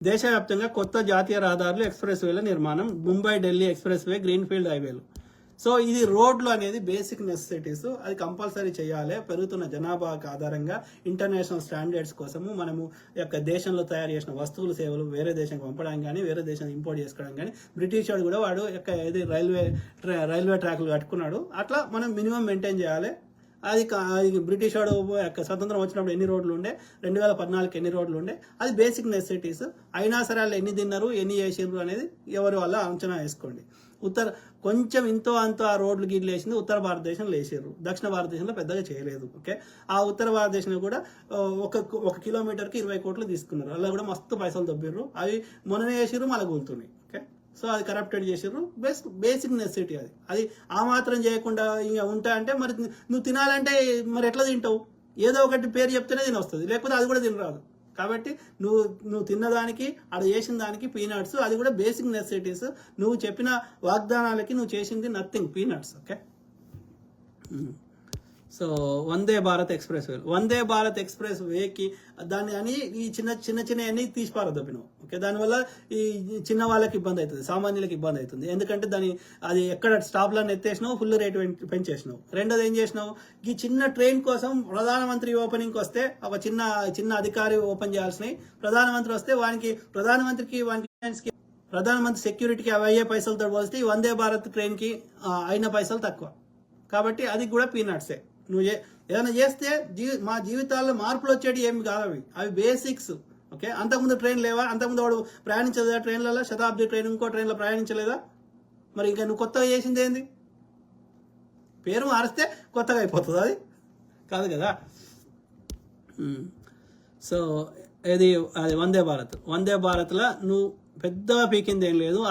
దేశవ్యాప్తంగా కొత్త జాతీయ రహదారులు ఎక్స్ప్రెస్ వేల నిర్మాణం, Mumbai Delhi expressway, greenfield హైవేలు. సో ఇది రోడ్లు అనేది బేసిక్ నెసెసిటీస్, అది కంపల్సరీ చేయాలి. పెరుగుతున్న జనాభాకు ఆధారంగా ఇంటర్నేషనల్ స్టాండర్డ్స్ కోసము మనము యొక్క దేశంలో తయారు చేసిన వస్తువులు సేవలు వేరే దేశానికి పంపడానికి కానీ వేరే దేశం ఇంపోర్ట్ చేసుకోవడం కానీ బ్రిటిష్ వాడు కూడా వాడు యొక్క ఏది రైల్వే ట్రాక్లు కట్టుకున్నాడు, అట్లా మనం మినిమం మెయింటైన్ చేయాలి. అది బ్రిటిష్ వాడు స్వతంత్రం వచ్చినప్పుడు ఎన్ని రోడ్లు ఉండే, 2014 ఎన్ని రోడ్లు ఉండే, అది బేసిక్ నెసెసిటీస్. అయినా సరే వాళ్ళు ఎన్ని తిన్నారు ఎన్ని చేసిండ్రు అనేది ఎవరి వల్ల అంచనా వేసుకోండి. కొంచెం ఇంతో అంతో ఆ రోడ్లు గిడ్లు వేసింది ఉత్తర భారతదేశంలో వేసారు, దక్షిణ భారతదేశంలో పెద్దగా చేయలేదు. ఓకే, ఆ ఉత్తర భారతదేశంలో కూడా ఒక కిలోమీటర్కి 20 కోట్లు తీసుకున్నారు, అలా కూడా మస్తు పైసలు దొబ్బిర్రు. అవి మొన్ననే వేసిర్రు మళ్ళీ కూలుతున్నాయి. ఓకే, సో అది కరప్టెడ్ చేసారు. బేసిక్ నెసెసిటీ అది ఆ మాత్రం చేయకుండా ఇంకా ఉంటా అంటే మరి నువ్వు తినాలంటే మరి ఎట్లా తింటావు? ఏదో ఒకటి పేరు చెప్తేనే తినొస్తుంది, లేకపోతే అది కూడా తినరాదు. కాబట్టి నువ్వు తిన్నదానికి అక్కడ చేసిన దానికి పీనట్స్, అది కూడా బేసిక్ నెసెసిటీస్. నువ్వు చెప్పిన వాగ్దానాలకి నువ్వు చేసింది nothing, peanuts. Okay, so Vande Bharat express way, Vande Bharat express వేకి దాన్ని అని ఈ చిన్న అన్ని తీసి పారదొప్పినావు. ఓకే, దానివల్ల ఈ చిన్న వాళ్ళకి ఇబ్బంది అవుతుంది, సామాన్యులకు ఇబ్బంది అవుతుంది. ఎందుకంటే అది ఎక్కడ స్టాప్లను ఎత్తేసినావు, ఫుల్ రేట్ పెంచేసినావు. రెండోది ఏం చేసినావు, ఈ చిన్న ట్రైన్ కోసం ప్రధానమంత్రి ఓపెనింగ్ వస్తే ఒక చిన్న అధికారి ఓపెన్ చేయాల్సినవి, ప్రధానమంత్రి వస్తే ప్రధానమంత్రి సెక్యూరిటీకి అవి అయ్యే పైసలతో పోలిస్తే ఈ వందే భారత్ ట్రైన్కి అయిన పైసలు తక్కువ. కాబట్టి అది కూడా పీనట్సే. నువ్వు ఏదైనా చేస్తే మా జీవితాల్లో మార్పులు వచ్చేటి ఏమి కాదు, అవి బేసిక్స్. ఓకే, అంతకుముందు ట్రైన్ లేవా? అంతకుముందు వాడు ప్రయాణించలేదా ట్రైన్లలో? శతాబ్ది ట్రైన్ ఇంకో ట్రైన్లో ప్రయాణించలేదా? మరి ఇంకా నువ్వు కొత్తగా చేసింది ఏంది? పేరు మారిస్తే కొత్తగా అయిపోతుంది, అది కాదు కదా. సో అది వందే భారత్లో నువ్వు పెద్దగా పీకింది ఏం లేదు.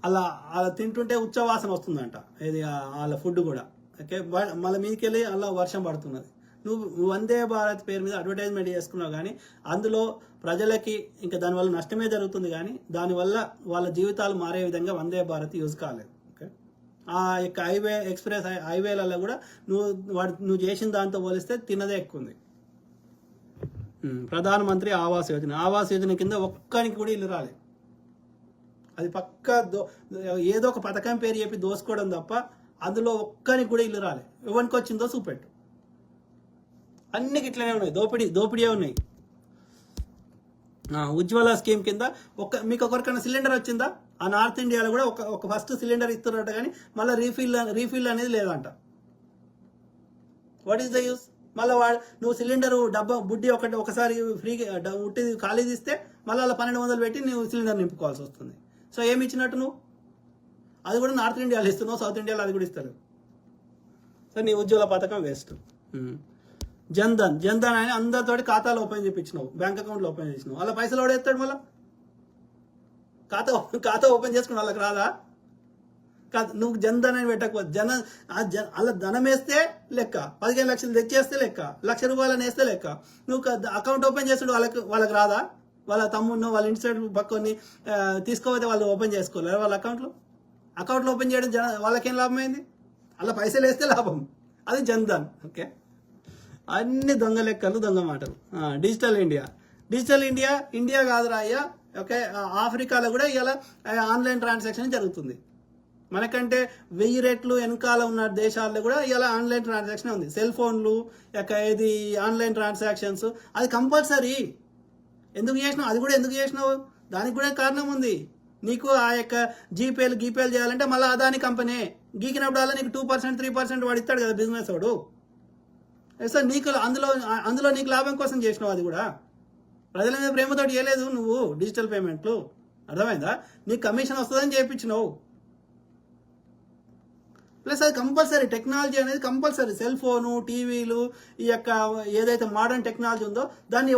అలా తింటుంటే ఉచ్చవాసన వస్తుందంట, ఇది వాళ్ళ ఫుడ్ కూడా. ఓకే, మళ్ళీ మీదకి వెళ్ళి అలా వర్షం పడుతున్నది. నువ్వు వందే భారత్ పేరు మీద అడ్వర్టైజ్మెంట్ చేసుకున్నావు, కానీ అందులో ప్రజలకి ఇంకా దానివల్ల నష్టమే జరుగుతుంది, కానీ దానివల్ల వాళ్ళ జీవితాలు మారే విధంగా వందే భారత్ యూజ్ కాలేదు. ఓకే, ఆ యొక్క ఎక్స్ప్రెస్ హైవేలలో కూడా నువ్వు చేసిన దాంతో పోలిస్తే తిన్నదే ఎక్కువ ఉంది. ప్రధానమంత్రి ఆవాస్ యోజన కింద ఒక్కరికి కూడా ఇల్లు రాలేదు. అది పక్క ఏదో ఒక పథకం పేరు చెప్పి దోసుకోవడం తప్ప అందులో ఒక్కరికి కూడా ఇల్లు రాలే. ఎవరికి వచ్చిందో చూపెట్టు. అన్నికి ఇట్లనే ఉన్నాయి, దోపిడీ ఉన్నాయి. ఉజ్వల స్కీమ్ కింద మీకు ఒకరికైనా సిలిండర్ వచ్చిందా? ఆ నార్త్ ఇండియాలో కూడా ఒక ఫస్ట్ సిలిండర్ ఇస్తున్నారట, కానీ మళ్ళీ రీఫిల్ అనేది లేదంట. What is the use? మళ్ళీ నువ్వు సిలిండర్ డబ్బా బుడ్డి ఒకసారి ఫ్రీగా ఉట్టి ఖాళీ తీస్తే మళ్ళీ అలా 1200 పెట్టి నువ్వు సిలిండర్ నింపుకోవాల్సి వస్తుంది. సో ఏమి ఇచ్చినట్టు నువ్వు? అది కూడా నార్త్ ఇండియాలో ఇస్తున్నావు, సౌత్ ఇండియాలో అది కూడా ఇస్తారు. సో నీ ఉజ్వల పథకం వేస్ట్. జన్ధన్ అని అందరితోటి ఖాతాలు ఓపెన్ చేయించినావు, బ్యాంక్ అకౌంట్లు ఓపెన్ చేసినావు. అలా పైసలు కూడా ఎత్తాడు. మళ్ళీ ఖాతా ఓపెన్ చేసుకుని వాళ్ళకి రాదా? నువ్వు జన్ధన్ అని పెట్టకపోతే అలా ధనం వేస్తే లెక్క, 15 లక్షలు తెచ్చేస్తే లెక్క, ₹1,00,000 వేస్తే లెక్క. నువ్వు అకౌంట్ ఓపెన్ చేస్తాడు వాళ్ళకి రాదా? వాళ్ళ తమ్ముడినో వాళ్ళ ఇంటి సైడ్ పక్కని తీసుకోపోతే వాళ్ళు ఓపెన్ చేసుకోలేరు వాళ్ళ అకౌంట్లు ఓపెన్ చేయడం వాళ్ళకేం లాభం అయింది? అలా పైసలు వేస్తే లాభం, అది జన్ధన్. ఓకే, అన్ని దొంగ లెక్కలు, దొంగ మాటలు. డిజిటల్ ఇండియా కాదురా అయ్యా. ఓకే, ఆఫ్రికాలో కూడా ఇలా ఆన్లైన్ ట్రాన్సాక్షన్ జరుగుతుంది. మనకంటే 1000 రెట్లు వెనకాల ఉన్న దేశాల్లో కూడా ఇలా ఆన్లైన్ ట్రాన్సాక్షన్ ఉంది. సెల్ ఫోన్లు ఇది ఆన్లైన్ ట్రాన్సాక్షన్స్ అది కంపల్సరీ. ఎందుకు చేసినావు? అది కూడా ఎందుకు చేసినావు? దానికి కూడా కారణం ఉంది. నీకు ఆ యొక్క గీపేలు చేయాలంటే మళ్ళీ అదాని కంపెనీ గీకినప్పుడు అలా నీకు 2%, 3% వాడు ఇస్తాడు కదా బిజినెస్ వాడు. సార్ నీకు అందులో నీకు లాభం కోసం చేసినావు. అది కూడా ప్రజల మీద ప్రేమతోటి చేయలేదు నువ్వు. డిజిటల్ పేమెంట్లు అర్థమైందా? నీకు కమిషన్ వస్తుందని చేయించినావు. ప్లస్ అది కంపల్సరీ, టెక్నాలజీ అనేది కంపల్సరీ. సెల్ ఫోను, టీవీలు, ఈ యొక్క ఏదైతే మోడర్న్ టెక్నాలజీ ఉందో దాన్ని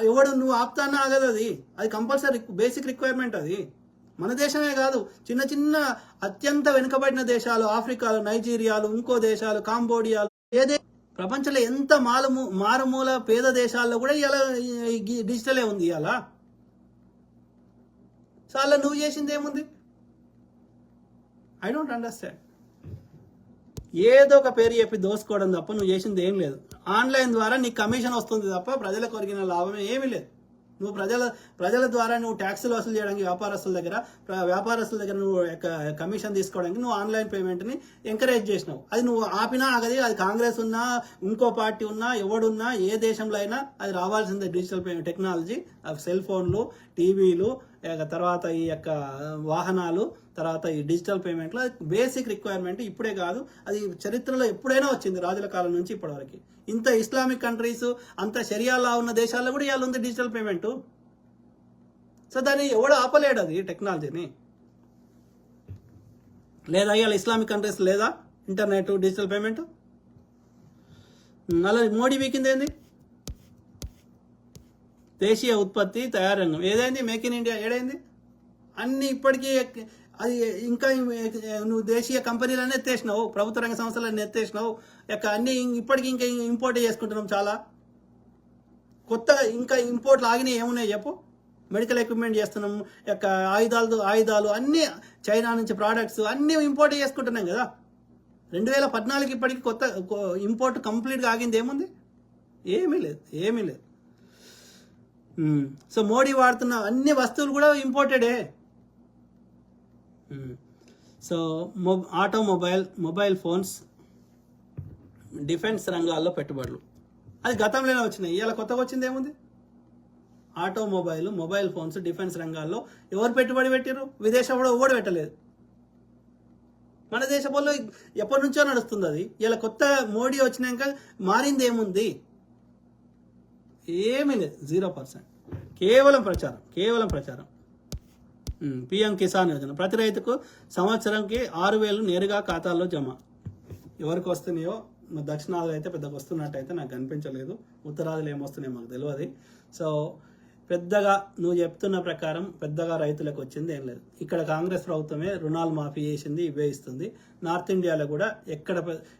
ఎవడు నువ్వు ఆపుతానా ఆగదు. అది కంపల్సరీ బేసిక్ రిక్వైర్మెంట్. అది మన దేశమే కాదు, చిన్న అత్యంత వెనుకబడిన దేశాలు, ఆఫ్రికాలు, నైజీరియాలు, ఇంకో దేశాలు, కాంబోడియాలు, ప్రపంచంలో ఎంత మారుమూల పేద దేశాల్లో కూడా ఇలా డిజిటలే ఉంది. ఇలా సో అలా నువ్వు చేసింది ఏముంది? I don't understand. ఏదో ఒక పేరు చెప్పి దోసుకోవడం తప్ప నువ్వు చేసింది ఏం లేదు. ఆన్లైన్ ద్వారా నీకు కమిషన్ వస్తుంది తప్ప ప్రజలకు ఒరిగిన లాభం ఏమీ లేదు. నువ్వు ప్రజల ద్వారా నువ్వు ట్యాక్సులు వసూలు చేయడానికి వ్యాపారస్తుల దగ్గర నువ్వు కమిషన్ తీసుకోవడానికి నువ్వు ఆన్లైన్ పేమెంట్ని ఎంకరేజ్ చేసినావు. అది నువ్వు ఆపినా ఆగది. అది కాంగ్రెస్ ఉన్నా, ఇంకో పార్టీ ఉన్నా, ఎవడున్నా, ఏ దేశంలో అయినా అది రావాల్సిందే. డిజిటల్ పేమెంట్ టెక్నాలజీ, సెల్ ఫోన్లు, టీవీలు, తర్వాత ఈ యొక్క వాహనాలు, తర్వాత ఈ డిజిటల్ పేమెంట్లో బేసిక్ రిక్వైర్మెంట్. ఇప్పుడే కాదు, అది చరిత్రలో ఎప్పుడైనా వచ్చింది, రాజుల కాలం నుంచి ఇప్పటివరకు. ఇంత ఇస్లామిక్ కంట్రీస్, అంత షరియాలా ఉన్న దేశాల్లో కూడా ఇవాళ ఉంది డిజిటల్ పేమెంట్. సో దాన్ని ఎవడు ఆపలేడు అది టెక్నాలజీని. లేదా ఇవాళ ఇస్లామిక్ కంట్రీస్ లేదా ఇంటర్నెట్, డిజిటల్ పేమెంట్? అలా మోడీ వీకింది ఏంది? దేశీయ ఉత్పత్తి తయారు రంగం ఏదైంది? మేక్ ఇన్ ఇండియా ఏడైంది? అన్ని ఇప్పటికీ అది ఇంకా నువ్వు దేశీయ కంపెనీలన్నీ ఎత్తేసినావు, ప్రభుత్వ రంగ సంస్థలన్నీ ఎత్తేసినావు. అన్ని ఇప్పటికీ ఇంకా ఇంపోర్ట్ చేసుకుంటున్నాం చాలా. కొత్తగా ఇంకా ఇంపోర్ట్లు ఆగినాయి ఏమున్నాయి చెప్పు? మెడికల్ ఎక్విప్మెంట్ చేస్తున్నాం, ఆయుధాలు అన్నీ చైనా నుంచి ప్రోడక్ట్స్ అన్నీ ఇంపోర్ట్ చేసుకుంటున్నాం కదా. 2014 ఇప్పటికి కొత్త ఇంపోర్ట్ కంప్లీట్గా ఆగింది ఏముంది? ఏమీ లేదు. సో మోడీ వాడుతున్న అన్ని వస్తువులు కూడా ఇంపోర్టెడే. సో మొబైల్ ఫోన్స్, డిఫెన్స్ రంగాల్లో పెట్టుబడులు అది గతంలోనే వచ్చినాయి. ఇవాళ కొత్తగా వచ్చింది ఏముంది? మొబైల్ ఫోన్స్, డిఫెన్స్ రంగాల్లో ఎవరు పెట్టుబడి పెట్టారు? విదేశంలో ఎవడు పెట్టలేదు. మన దేశంలో ఎప్పటి నుంచో నడుస్తుంది అది. ఇలా కొత్త మోడీ వచ్చినాక మారింది ఏముంది? ఏమీ లేదు. 0%. కేవలం ప్రచారం. పిఎం కిసాన్ యోజన ప్రతి రైతుకు సంవత్సరంకి 6,000 నేరుగా ఖాతాల్లో జమ. ఎవరికి వస్తున్నాయో దక్షిణాదిలో అయితే పెద్దగా వస్తున్నట్టయితే నాకు కనిపించలేదు. ఉత్తరాదిలో ఏమొస్తున్నాయో మాకు తెలియదు. సో పెద్దగా నువ్వు చెప్తున్న ప్రకారం పెద్దగా రైతులకు వచ్చింది ఏం లేదు. ఇక్కడ కాంగ్రెస్ ప్రభుత్వమే రుణాలు మాఫీ చేసింది, ఇవే ఇస్తుంది. నార్త్ ఇండియాలో కూడా ఎక్కడ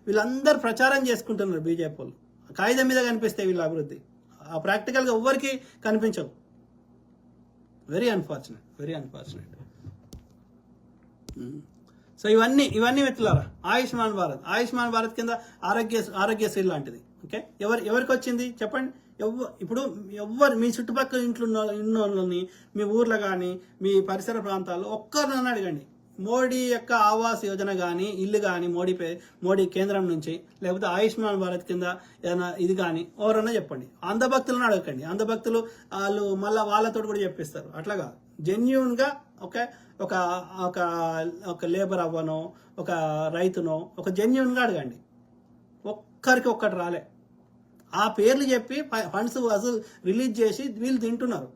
వీళ్ళందరూ ప్రచారం చేసుకుంటున్నారు. బీజేపీ వాళ్ళు కాగితం మీద కనిపిస్తాయి వీళ్ళ అభివృద్ధి, ఆ ప్రాక్టికల్గా ఎవ్వరికి కనిపించవు. Very unfortunate. సో ఇవన్నీ మిత్రులారా, ఆయుష్మాన్ భారత్ కింద ఆరోగ్యశ్రీ లాంటిది. ఓకే, ఎవరికి వచ్చింది చెప్పండి? ఇప్పుడు మీ చుట్టుపక్కల ఇంట్లో ఉన్నోళ్ళని, మీ ఊర్లో కానీ మీ పరిసర ప్రాంతాల్లో ఒక్కరినన్నా అడగండి. మోడీ యొక్క ఆవాస్ యోజన కానీ, ఇల్లు కానీ మోడీ కేంద్రం నుంచి, లేకపోతే ఆయుష్మాన్ భారత్ కింద ఏదైనా ఇది కానీ ఎవరన్నా చెప్పండి. అంధభక్తులను అడగండి. అంధభక్తులు వాళ్ళు మళ్ళీ వాళ్ళతో కూడా చెప్పిస్తారు. అట్లాగా జెన్యూన్గా ఒక లేబర్ అవ్వనో, ఒక రైతునో ఒక జెన్యూన్గా అడగండి. ఒక్కరికి ఒక్కటి రాలే. ఆ పేర్లు చెప్పి ఫండ్స్ అసలు రిలీజ్ చేసి వీళ్ళు తింటున్నారు.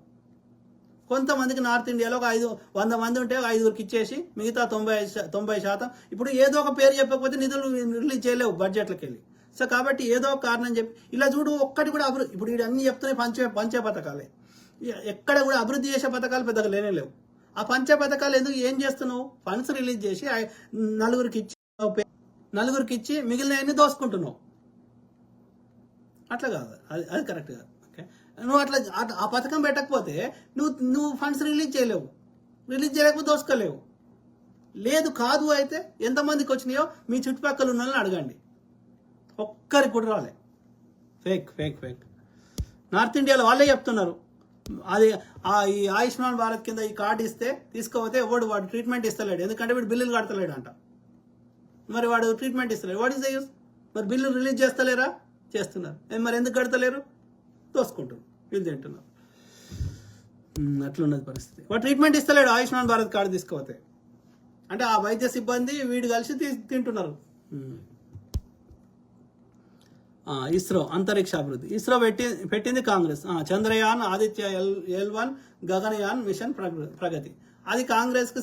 కొంతమందికి నార్త్ ఇండియాలో 100 మంది ఉంటే 5గురికి ఇచ్చేసి మిగతా 90% ఇప్పుడు ఏదో ఒక పేరు చెప్పకపోతే నిధులు రిలీజ్ చేయలేవు బడ్జెట్లకు వెళ్ళి. సో కాబట్టి ఏదో ఒక కారణం చెప్పి ఇలా చూడు, ఒక్కటి కూడా ఇప్పుడు వీడు అన్ని చెప్తున్నాయి పంచే పథకాలే. ఎక్కడ కూడా అభివృద్ధి చేసే పథకాలు పెద్దగా లేవు. ఆ పంచే పథకాలు ఎందుకు ఏం చేస్తున్నావు? ఫండ్స్ రిలీజ్ చేసి 4గురికి ఇచ్చి మిగిలిన దోసుకుంటున్నావు. అట్లా కాదు, అది కరెక్ట్ కాదు. ఓకే, నువ్వు అట్లా ఆ పథకం పెట్టకపోతే నువ్వు ఫండ్స్ రిలీజ్ చేయలేకపోతే దోసుకోలేవు. కాదు అయితే ఎంతమందికి వచ్చినాయో మీ చుట్టుపక్కల ఉన్న వాళ్ళని అడగండి. ఒక్కరికి కూడా రాలే. ఫేక్. నార్త్ ఇండియాలో వాళ్ళే చెప్తున్నారు. అది ఈ ఆయుష్మాన్ భారత్ కింద ఈ కార్డు ఇస్తే తీసుకోపోతే వాడు ట్రీట్మెంట్ ఇస్తలేడు, ఎందుకంటే వీడు బిల్లులు కడతలేడు అంట. మరి వాడు ట్రీట్మెంట్ ఇస్తలేడు, వాట్ ఈస్ ద యూస్? మరి బిల్లు రిలీజ్ చేస్తలేరా? చేస్తున్నారు. మరి ఎందుకు కడతలేరు? దోసుకుంటారు, వీళ్ళు తింటున్నారు. అట్లున్నది పరిస్థితి. వాడు ట్రీట్మెంట్ ఇస్తలేడు ఆయుష్మాన్ భారత్ కార్డు తీసుకోపోతే. అంటే ఆ వైద్య సిబ్బంది వీడు కలిసి తింటున్నారు. ఇస్రో అంతరిక్ష అభివృద్ధి. ఇస్రో పెట్టింది కాంగ్రెస్. చంద్రయాన్, ఆదిత్య L1, గగనయాన్ మిషన్ ప్రగతి. అది కాంగ్రెస్కి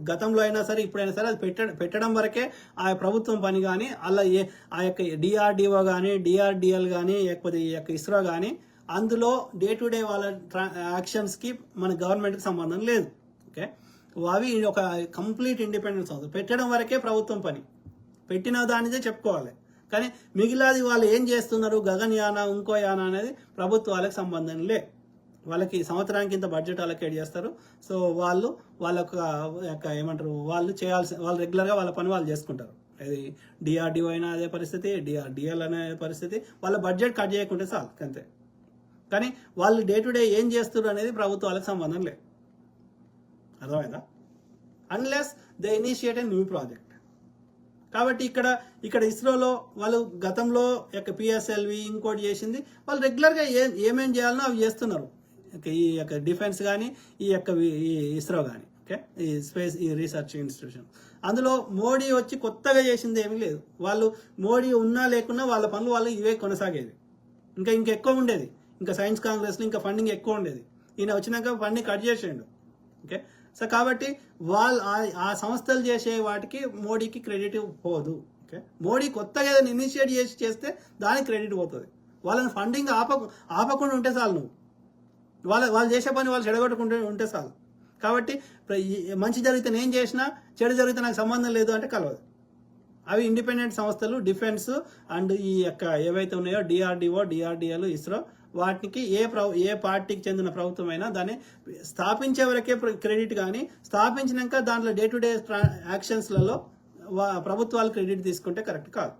గతంలో అయినా సరే ఇప్పుడైనా సరే అది పెట్టడం వరకే ఆ ప్రభుత్వం పని. కానీ అలా ఆ యొక్క DRDO కానీ, DRDL కానీ, లేకపోతే ఈ యొక్క ఇస్రో కానీ అందులో డే టు డే వాళ్ళ యాక్షన్స్కి మన గవర్నమెంట్కి సంబంధం లేదు. ఓకే, అవి ఒక కంప్లీట్ ఇండిపెండెన్స్ అవుతుంది. పెట్టడం వరకే ప్రభుత్వం పని, పెట్టిన దానిదే చెప్పుకోవాలి. కానీ మిగిలినది వాళ్ళు ఏం చేస్తున్నారు, గగనయాన ఇంకో యాన అనేది ప్రభుత్వాలకు సంబంధం లే. వాళ్ళకి సంవత్సరానికి ఇంత బడ్జెట్ అలొకేట్ చేస్తారు. సో వాళ్ళ ఏమంటారు, వాళ్ళు రెగ్యులర్గా వాళ్ళ పని వాళ్ళు చేసుకుంటారు. అది DRDO అయినా అదే పరిస్థితి, DRDL అనే పరిస్థితి. వాళ్ళ బడ్జెట్ కట్ చేయకుంటే చాలు, అంతే. కానీ వాళ్ళు డే టు డే ఏం చేస్తారు అనేది ప్రభుత్వాలకు సంబంధం లేదు. అర్థమైందా? Unless they initiate new project. కాబట్టి ఇక్కడ ఇస్రోలో వాళ్ళు గతంలో యొక్క పిఎస్ఎల్వి ఇంకోటి చేసింది, వాళ్ళు రెగ్యులర్గా ఏమేం చేయాలనో అవి చేస్తున్నారు. ఈ యొక్క డిఫెన్స్ కానీ ఈ ఇస్రో కానీ, ఓకే, ఈ స్పేస్ ఈ రీసెర్చ్ ఇన్స్టిట్యూషన్, అందులో మోడీ వచ్చి కొత్తగా చేసింది ఏమీ లేదు. వాళ్ళు మోడీ ఉన్నా లేకున్నా వాళ్ళ పనులు వాళ్ళు ఇవే కొనసాగేది. ఇంకా ఎక్కువ ఉండేది. ఇంకా సైన్స్ కాంగ్రెస్లో ఇంకా ఫండింగ్ ఎక్కువ ఉండేది. ఈయన వచ్చినాక ఫండింగ్ కట్ చేసేయండు. ఓకే, సో కాబట్టి వాళ్ళు ఆ సంస్థలు చేసే వాటికి మోడీకి క్రెడిట్ పోదు. ఓకే, మోడీ కొత్తగా ఏదైనా ఇనిషియేట్ చేస్తే దానికి క్రెడిట్ పోతుంది. వాళ్ళని ఫండింగ్ ఆపకుండా ఉంటే చాలు. నువ్వు వాళ్ళు చేసే పని వాళ్ళు చెడగొట్టుకుంటూ ఉంటే చాలు. కాబట్టి మంచి జరిగితే నేను చేసినా, చెడు జరిగితే నాకు సంబంధం లేదు అంటే కలవదు. అవి ఇండిపెండెంట్ సంస్థలు, డిఫెన్స్ అండ్ ఈ యొక్క ఏవైతే ఉన్నాయో డిఆర్డిఓ, ఇస్రో, వాటికి ఏ పార్టీకి చెందిన ప్రభుత్వం అయినా దాన్ని స్థాపించే వరకే క్రెడిట్, కానీ స్థాపించినాక దాంట్లో డే టు డే యాక్షన్స్లలో ప్రభుత్వాలు క్రెడిట్ తీసుకుంటే కరెక్ట్ కాదు.